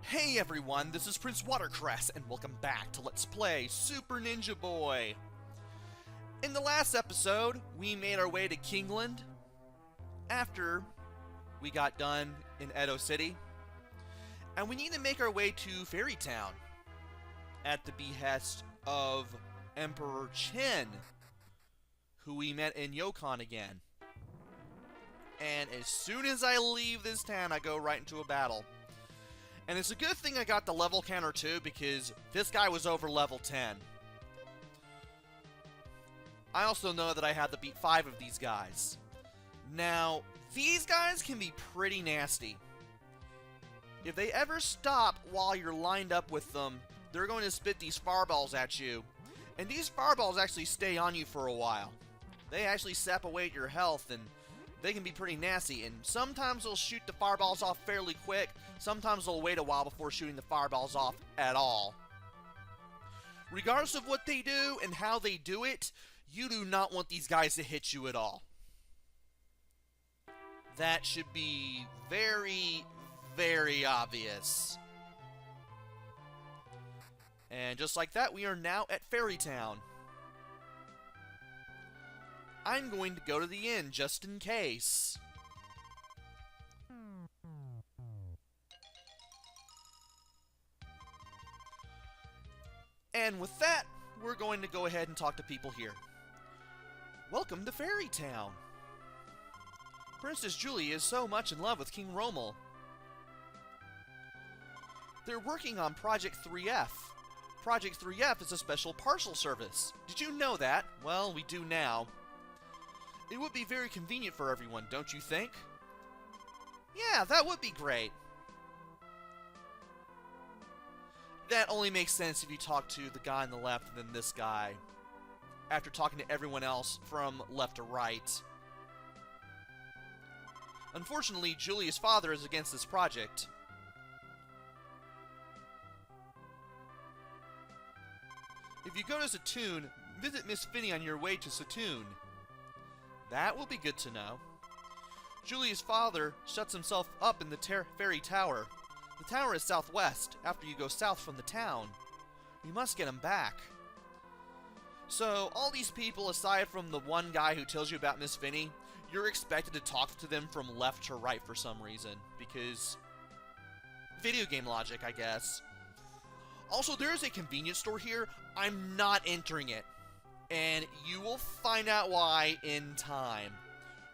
Hey everyone, this is PrinceWatercress, and welcome back to Let's Play Super Ninja Boy. In the last episode, we made our way to Kingland after we got done in Edo City, and we need to make our way to Fairy Town at the behest of Emperor Chen, who we met in Yokon again. And as soon as I leave this town, I go right into a battle. And it's a good thing I got the level counter too, because this guy was over level 10. I also know that I had to beat 5 of these guys. Now, these guys can be pretty nasty. If they ever stop while you're lined up with them, they're going to spit these fireballs at you. And these fireballs actually stay on you for a while. They actually sap away at your health, and they can be pretty nasty, and sometimes they'll shoot the fireballs off fairly quick, sometimes they'll wait a while before shooting the fireballs off at all. Regardless of what they do and how they do it, you do not want these guys to hit you at all. That should be very, very obvious. And just like that, we are now at Fairy Town. I'm going to go to the inn, just in case. And with that, we're going to go ahead and talk to people here. Welcome to Fairy Town. Princess Julie is so much in love with King Romel. They're working on Project 3F. Project 3F is a special parcel service. Did you know that? Well, we do now. It would be very convenient for everyone, don't you think? Yeah, that would be great. That only makes sense if you talk to the guy on the left and then this guy, after talking to everyone else from left to right. Unfortunately, Julia's father is against this project. If you go to Satoon, visit Miss Finney on your way to Satoon. That will be good to know. Julia's father shuts himself up in the Fairy Tower. The tower is southwest, after you go south from the town. You must get him back. So, all these people, aside from the one guy who tells you about Miss Finney, you're expected to talk to them from left to right for some reason, because video game logic, I guess. Also, there is a convenience store here. I'm not entering it. And you will find out why in time.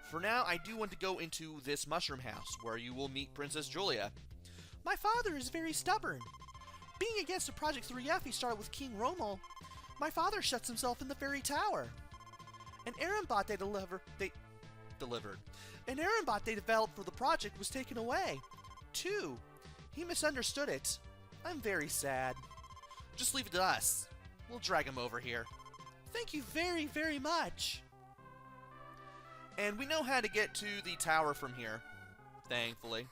For now, I do want to go into this mushroom house, where you will meet Princess Julia. My father is very stubborn. Being against the Project 3F he started with King Romel, my father shuts himself in the Fairy Tower. An errand bot they developed for the project was taken away. Too. He misunderstood it. I'm very sad. Just leave it to us. We'll drag him over here. Thank you very, very much. And we know how to get to the tower from here, thankfully.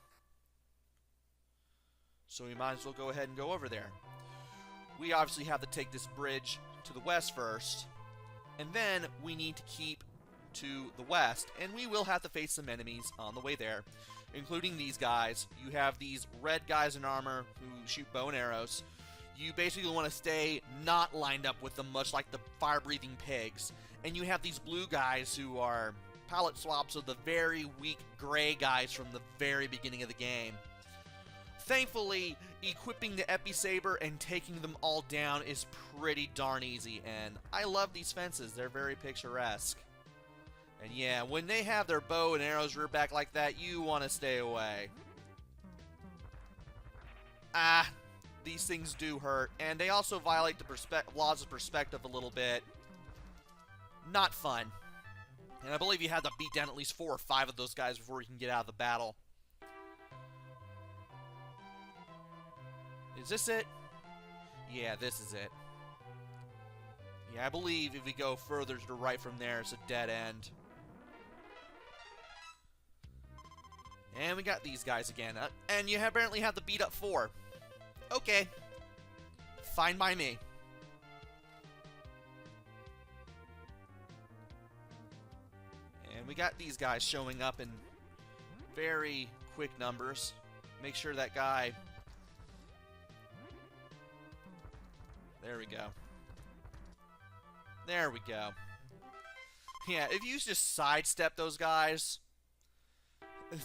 So we might as well go ahead and go over there. We obviously have to take this bridge to the west first, and then we need to keep to the west, and we will have to face some enemies on the way there, including these guys. You have these red guys in armor who shoot bow and arrows. You basically want to stay not lined up with them, much like the fire-breathing pigs. And you have these blue guys who are palette swaps of the very weak gray guys from the very beginning of the game. Thankfully, equipping the Episaber and taking them all down is pretty darn easy, and I love these fences. They're very picturesque. And yeah, when they have their bow and arrows rear back like that, you want to stay away. These things do hurt, and they also violate the laws of perspective a little bit. Not fun. And I believe you have to beat down at least 4 or 5 of those guys before you can get out of the battle. Is this it? Yeah, this is it. Yeah, I believe if we go further to the right from there, it's a dead end. And we got these guys again. And you apparently have to beat up 4. Okay. Fine by me. And we got these guys showing up in very quick numbers. Make sure that guy There we go. There we go. Yeah, if you just sidestep those guys,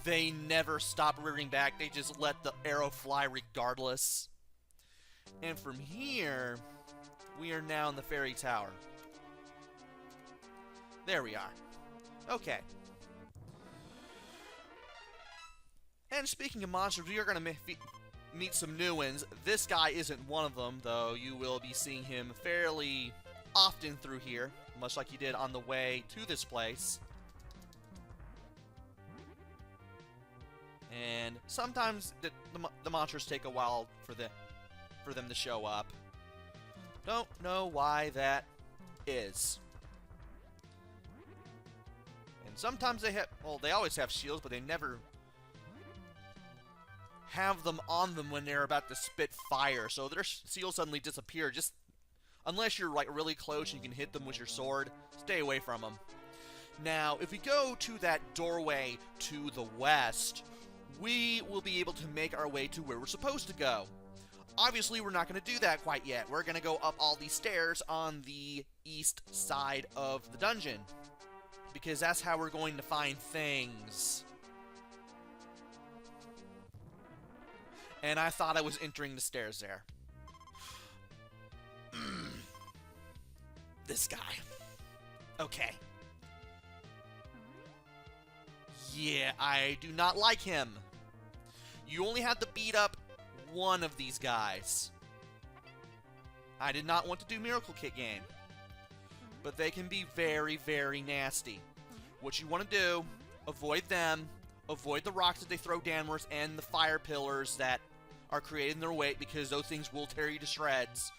they never stop rearing back. They just let the arrow fly regardless. And from here, we are now in the fairy tower. There we are. Okay. And speaking of monsters, we are going to meet some new ones. This guy isn't one of them, though you will be seeing him fairly often through here, much like you did on the way to this place. And sometimes the monsters take a while for them to show up. Don't know why that is. And sometimes they have, well, they always have shields, but they never have them on them when they're about to spit fire. So their shields suddenly disappear. Just unless you're like really close and you can hit them with your sword, stay away from them. Now, if we go to that doorway to the west, we will be able to make our way to where we're supposed to go. Obviously, we're not going to do that quite yet. We're going to go up all these stairs on the east side of the dungeon, because that's how we're going to find things. And I thought I was entering the stairs there. This guy. Okay. Yeah, I do not like him. You only have to beat up one of these guys. I did not want to do Miracle Kit game, but they can be very, very nasty. What you want to do, avoid them, avoid the rocks that they throw downwards, and the fire pillars that are created in their way, because those things will tear you to shreds.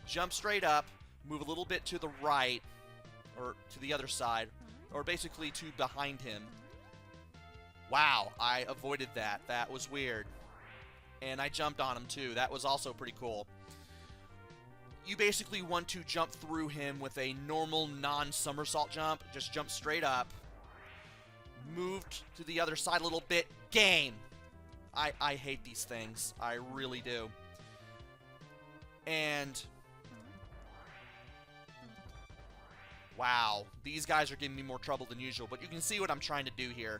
Jump straight up, move a little bit to the right, or to the other side, or basically to behind him. Wow, I avoided that. That was weird. And I jumped on him too. That was also pretty cool. You basically want to jump through him with a normal non-somersault jump. Just jump straight up. Move to the other side a little bit. Game! I hate these things. I really do. And wow, these guys are giving me more trouble than usual, but you can see what I'm trying to do here.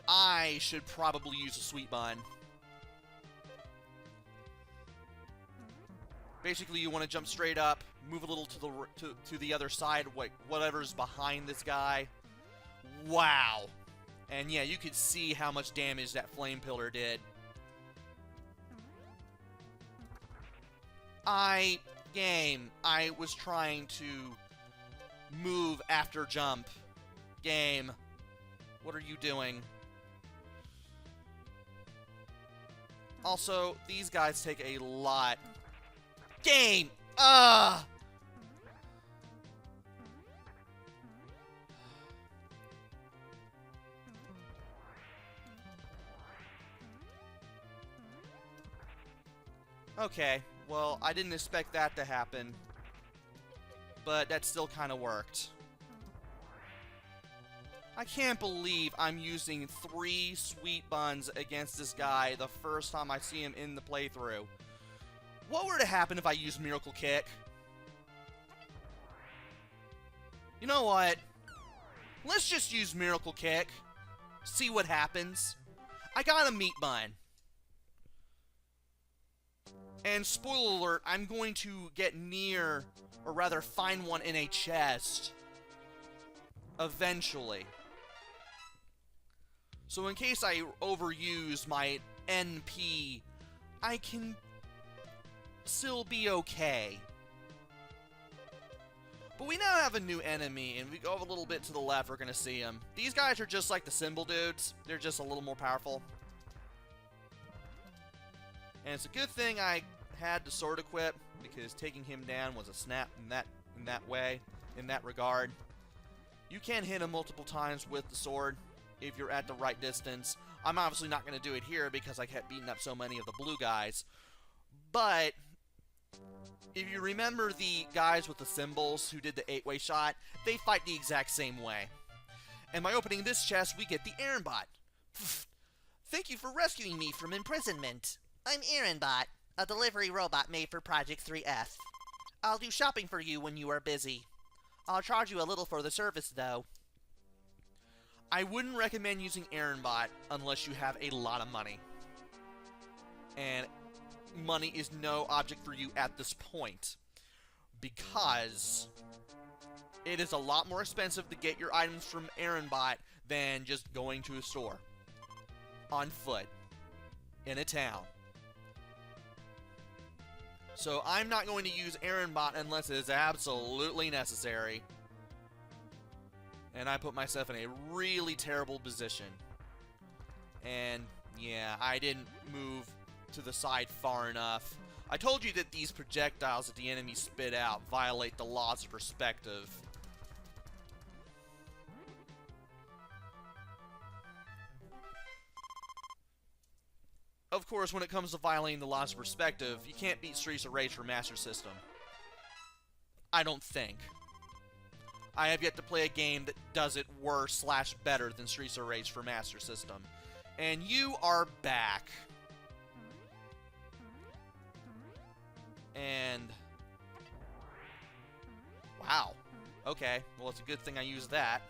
I should probably use a sweet bun. Basically, you want to jump straight up, move a little to the other side, whatever's behind this guy. Wow. And yeah, you could see how much damage that flame pillar did. I was trying to move after jump. Game. What are you doing? Also, these guys take a lot. Game! Ugh! Okay, well, I didn't expect that to happen, but that still kind of worked. I can't believe I'm using 3 sweet buns against this guy the first time I see him in the playthrough. What were to happen if I used Miracle Kick? You know what? Let's just use Miracle Kick. See what happens. I got a meat bun. And spoiler alert, I'm going to get near, or rather find one in a chest. Eventually. So in case I overuse my NP, I can still be okay. But we now have a new enemy, and we go a little bit to the left, we're going to see him. These guys are just like the symbol dudes. They're just a little more powerful. And it's a good thing I had the sword equipped, because taking him down was a snap in that way, in that regard. You can hit him multiple times with the sword if you're at the right distance. I'm obviously not going to do it here because I kept beating up so many of the blue guys. But if you remember the guys with the symbols who did the 8-way shot, they fight the exact same way. And by opening this chest, we get the Aaron bot. Thank you for rescuing me from imprisonment. I'm Aaron bot. A delivery robot made for Project 3F. I'll do shopping for you when you are busy. I'll charge you a little for the service, though. I wouldn't recommend using ErrandBot unless you have a lot of money. And money is no object for you at this point, because it is a lot more expensive to get your items from ErrandBot than just going to a store on foot in a town. So I'm not going to use ErrandBot unless it is absolutely necessary. And I put myself in a really terrible position. And yeah, I didn't move to the side far enough. I told you that these projectiles that the enemy spit out violate the laws of perspective. Of course, when it comes to violating the laws of perspective, you can't beat Streets of Rage for Master System. I don't think. I have yet to play a game that does it worse / better than Streets of Rage for Master System. And you are back. And wow. Okay, well, it's a good thing I used that.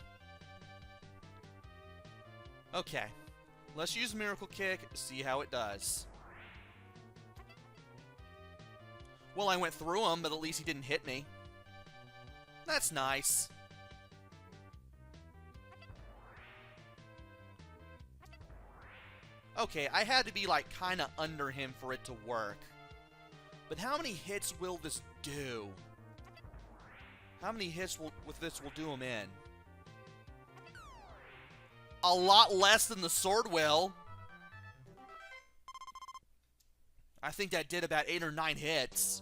Okay. Let's use Miracle Kick, see how it does. Well, I went through him, but at least he didn't hit me. That's nice. Okay, I had to be, like, kinda under him for it to work. But how many hits will this do? How many hits with this will do him in? A lot less than the sword will. I think that did about 8 or 9 hits.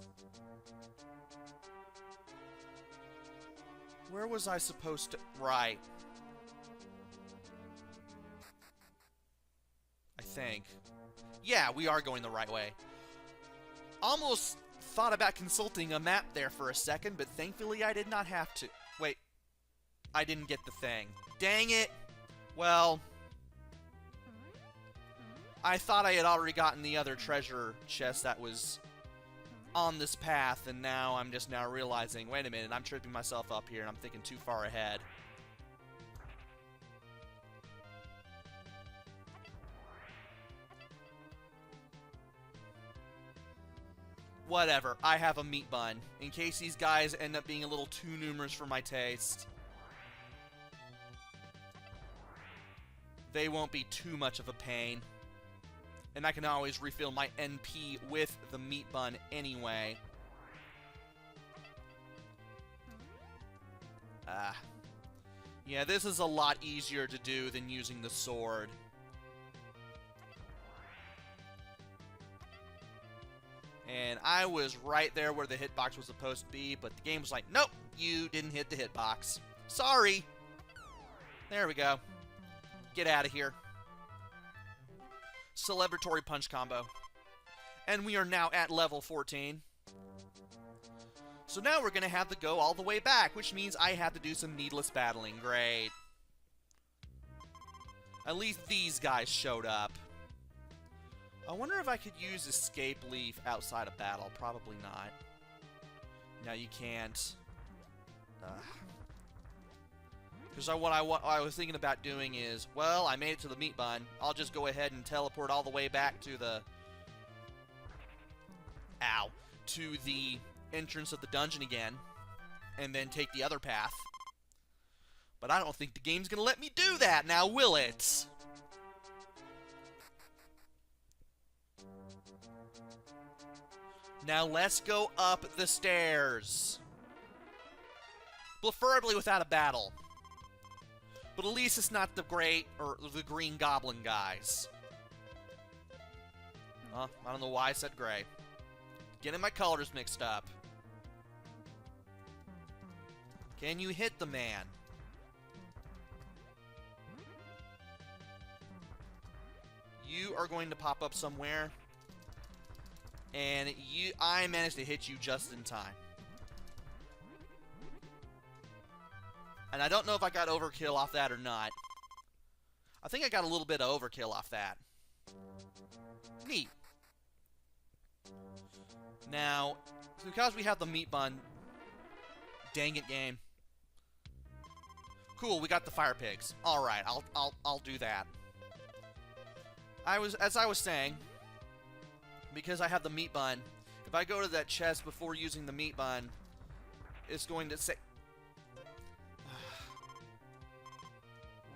Where was I supposed to... Right. I think. Yeah, we are going the right way. Almost thought about consulting a map there for a second, but thankfully I did not have to. Wait. I didn't get the thing. Dang it! Well, I thought I had already gotten the other treasure chest that was on this path, and now I'm just now realizing, wait a minute, I'm tripping myself up here, and I'm thinking too far ahead. Whatever, I have a meat bun, in case these guys end up being a little too numerous for my taste. They won't be too much of a pain. And I can always refill my NP with the meat bun anyway. Yeah, this is a lot easier to do than using the sword. And I was right there where the hitbox was supposed to be, but the game was like, nope, you didn't hit the hitbox. Sorry. There we go. Get out of here. Celebratory punch combo. And we are now at level 14. So now we're going to have to go all the way back, which means I have to do some needless battling. Great. At least these guys showed up. I wonder if I could use Escape Leaf outside of battle. Probably not. No, you can't. Because what I was thinking about doing is, well, I made it to the meat bun. I'll just go ahead and teleport all the way back to the... Ow. To the entrance of the dungeon again. And then take the other path. But I don't think the game's going to let me do that now, will it? Now let's go up the stairs. Preferably without a battle. But at least it's not the the green goblin guys. I don't know why I said gray. Getting my colors mixed up. Can you hit the man? You are going to pop up somewhere. And I managed to hit you just in time. And I don't know if I got overkill off that or not. I think I got a little bit of overkill off that. Neat. Now, because we have the meat bun... Dang it, game. Cool, we got the fire pigs. Alright, I'll do that. As I was saying, because I have the meat bun, if I go to that chest before using the meat bun, it's going to say...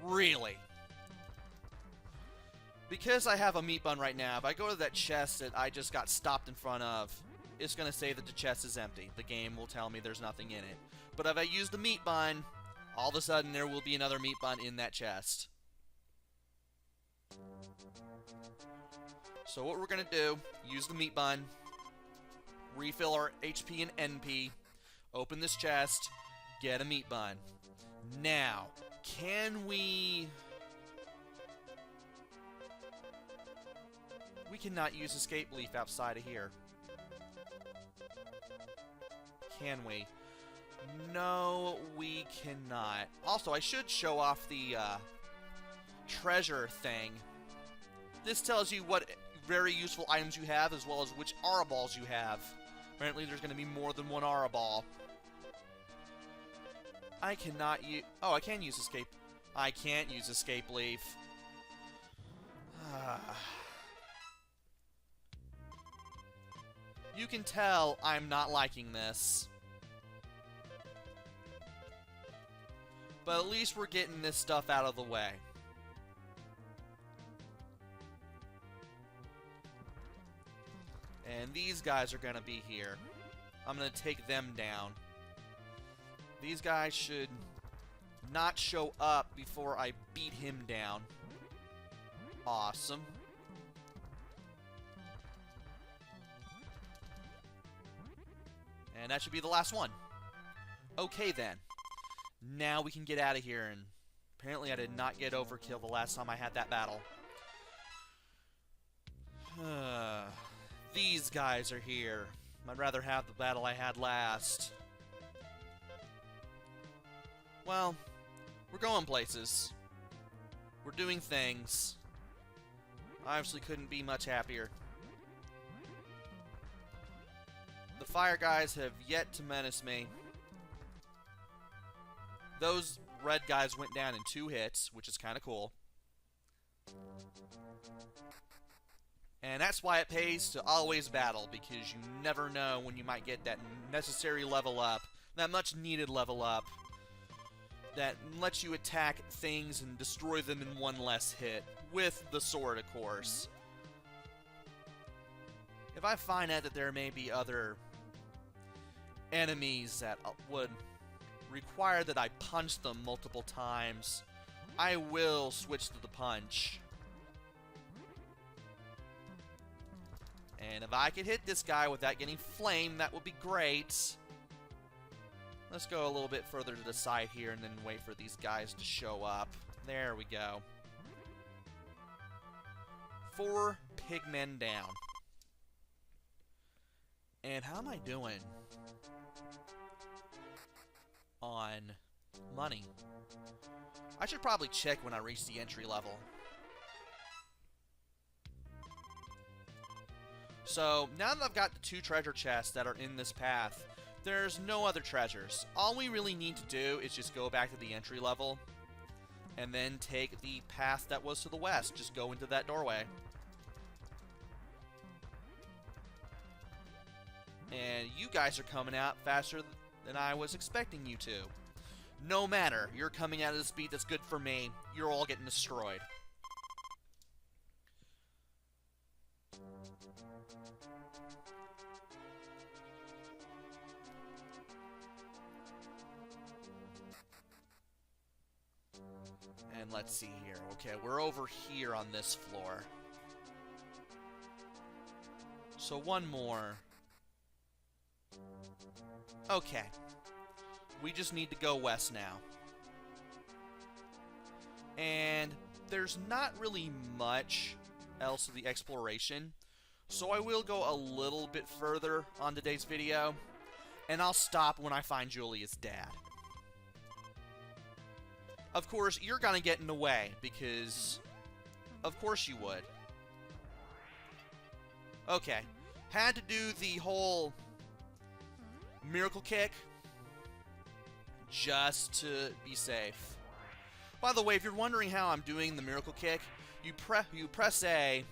Really? Because I have a meat bun right now, if I go to that chest that I just got stopped in front of, it's going to say that the chest is empty. The game will tell me there's nothing in it. But if I use the meat bun, all of a sudden there will be another meat bun in that chest. So what we're going to do, use the meat bun, refill our HP and NP, open this chest, get a meat bun. Now, can we... We cannot use escape leaf outside of here. Can we? No, we cannot. Also, I should show off the treasure thing. This tells you what very useful items you have, as well as which aura balls you have. Apparently, there's going to be more than one aura ball. I cannot use... Oh, I can use escape... I can't use escape leaf. You can tell I'm not liking this. But at least we're getting this stuff out of the way. And these guys are going to be here. I'm going to take them down. These guys should not show up before I beat him down. Awesome. And that should be the last one. Okay then. Now we can get out of here, and apparently I did not get overkill the last time I had that battle. These guys are here. I'd rather have the battle I had last. Well, we're going places. We're doing things. I obviously couldn't be much happier. The fire guys have yet to menace me. Those red guys went down in 2 hits, which is kind of cool. And that's why it pays to always battle, because you never know when you might get that necessary level up, that much needed level up, that lets you attack things and destroy them in 1 less hit, with the sword, of course. If I find out that there may be other enemies that would require that I punch them multiple times, I will switch to the punch. And if I could hit this guy without getting flamed, that would be great. Let's go a little bit further to the side here and then wait for these guys to show up. There we go. 4 pigmen down. And how am I doing on money? I should probably check when I reach the entry level. So, now that I've got the 2 treasure chests that are in this path, there's no other treasures. All we really need to do is just go back to the entry level, and then take the path that was to the west. Just go into that doorway. And you guys are coming out faster than I was expecting you to. No matter, you're coming out at a speed that's good for me. You're all getting destroyed. And let's see here. Okay, we're over here on this floor. So 1 more. Okay. We just need to go west now. And there's not really much else of the exploration, so I will go a little bit further on today's video, and I'll stop when I find Julia's dad. Of course, you're gonna get in the way, because of course you would. Okay. Had to do the whole miracle kick just to be safe. By the way, if you're wondering how I'm doing the miracle kick, you press A,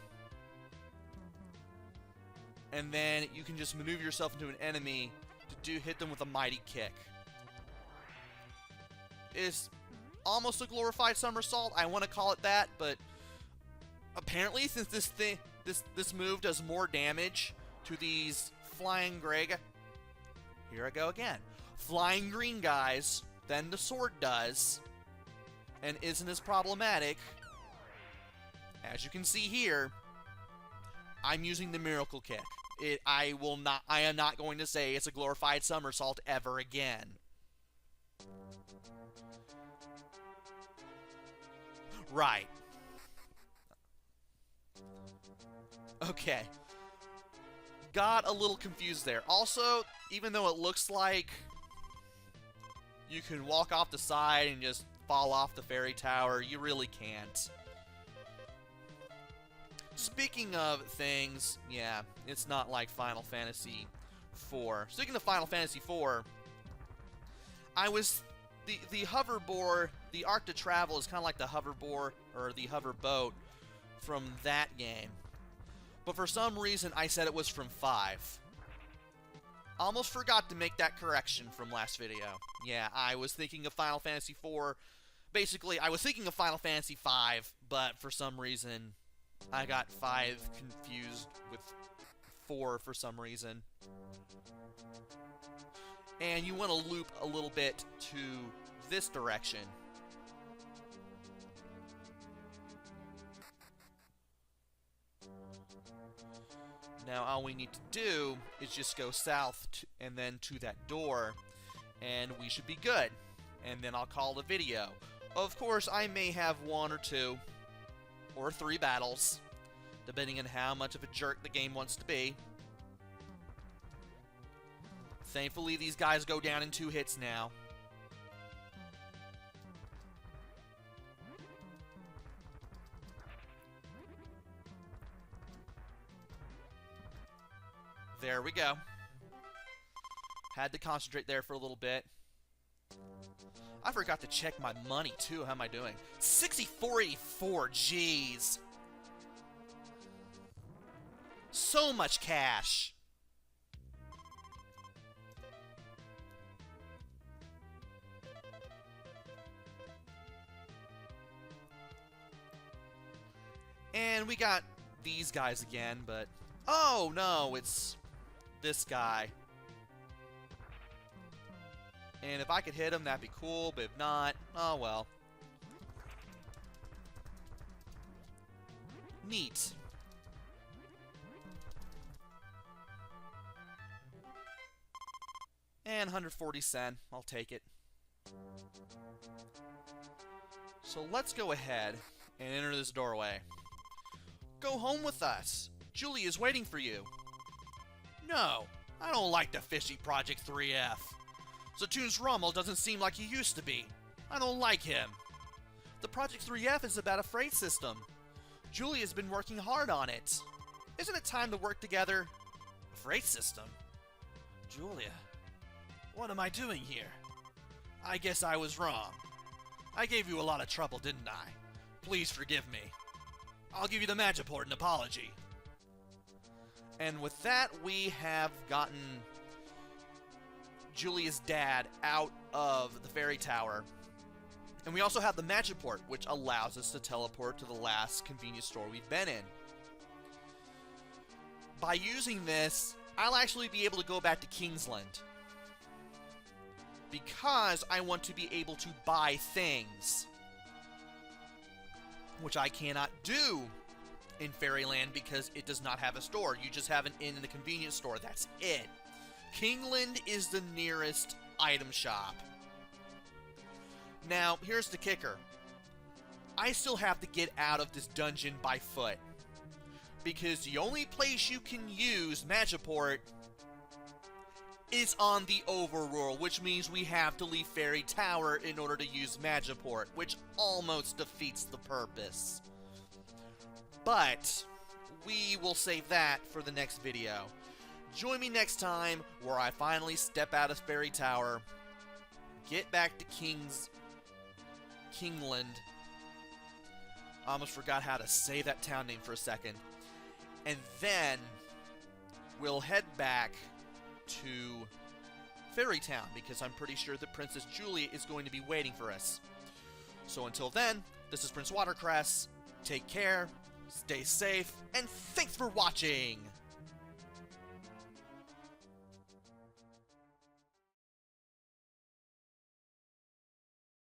and then you can just maneuver yourself into an enemy to hit them with a mighty kick. It's almost a glorified somersault. I want to call it that, but apparently, since this move does more damage to these flying Greg, here I go again, flying green guys than the sword does, and isn't as problematic. As you can see here, I'm using the miracle kick. I am not going to say it's a glorified somersault ever again. Right. Okay. Got a little confused there. Also, even though it looks like you can walk off the side and just fall off the fairy tower, you really can't. Speaking of things, yeah, it's not like Final Fantasy IV. Speaking of Final Fantasy IV, the hoverboard, the Arc to Travel is kind of like the hoverboard or the hoverboat from that game. But for some reason, I said it was from 5. Almost forgot to make that correction from last video. Yeah, I was thinking of Final Fantasy IV. Basically, I was thinking of Final Fantasy V, but for some reason, I got 5 confused with 4 for some reason. And you want to loop a little bit to this direction. Now all we need to do is just go south and then to that door, and we should be good. And then I'll call the video. Of course, I may have 1 or 2 or 3 battles, depending on how much of a jerk the game wants to be. Thankfully, these guys go down in 2 hits now. There we go. Had to concentrate there for a little bit. I forgot to check my money, too. How am I doing? 64.84, jeez. So much cash. And we got these guys again, but... oh, no, it's this guy. And if I could hit him, that'd be cool, but if not, oh well. Neat. And 140 cents, I'll take it. So let's go ahead and enter this doorway. Go home with us. Julie is waiting for you. No, I don't like the fishy Project 3F. King Romel doesn't seem like he used to be. I don't like him. The Project 3F is about a freight system. Julie has been working hard on it. Isn't it time to work together? A freight system? Julia, what am I doing here? I guess I was wrong. I gave you a lot of trouble, didn't I? Please forgive me. I'll give you the Magiport an apology. And with that, we have gotten Julia's dad out of the fairy tower. And we also have the Magiport, which allows us to teleport to the last convenience store we've been in. By using this, I'll actually be able to go back to Kingsland, because I want to be able to buy things, which I cannot do in Fairyland because it does not have a store. You just have an inn and a convenience store. That's it. Kingland is the nearest item shop. Now, here's the kicker. I still have to get out of this dungeon by foot, because the only place you can use Magiport is on the overworld, which means we have to leave Fairy Tower in order to use Magiport, which almost defeats the purpose. But we will save that for the next video. Join me next time where I finally step out of Fairy Tower, get back to Kingland. I almost forgot how to say that town name for a second. And then we'll head back to Fairy Town because I'm pretty sure that Princess Julie is going to be waiting for us. So until then, this is Prince Watercress. Take care, stay safe, and thanks for watching!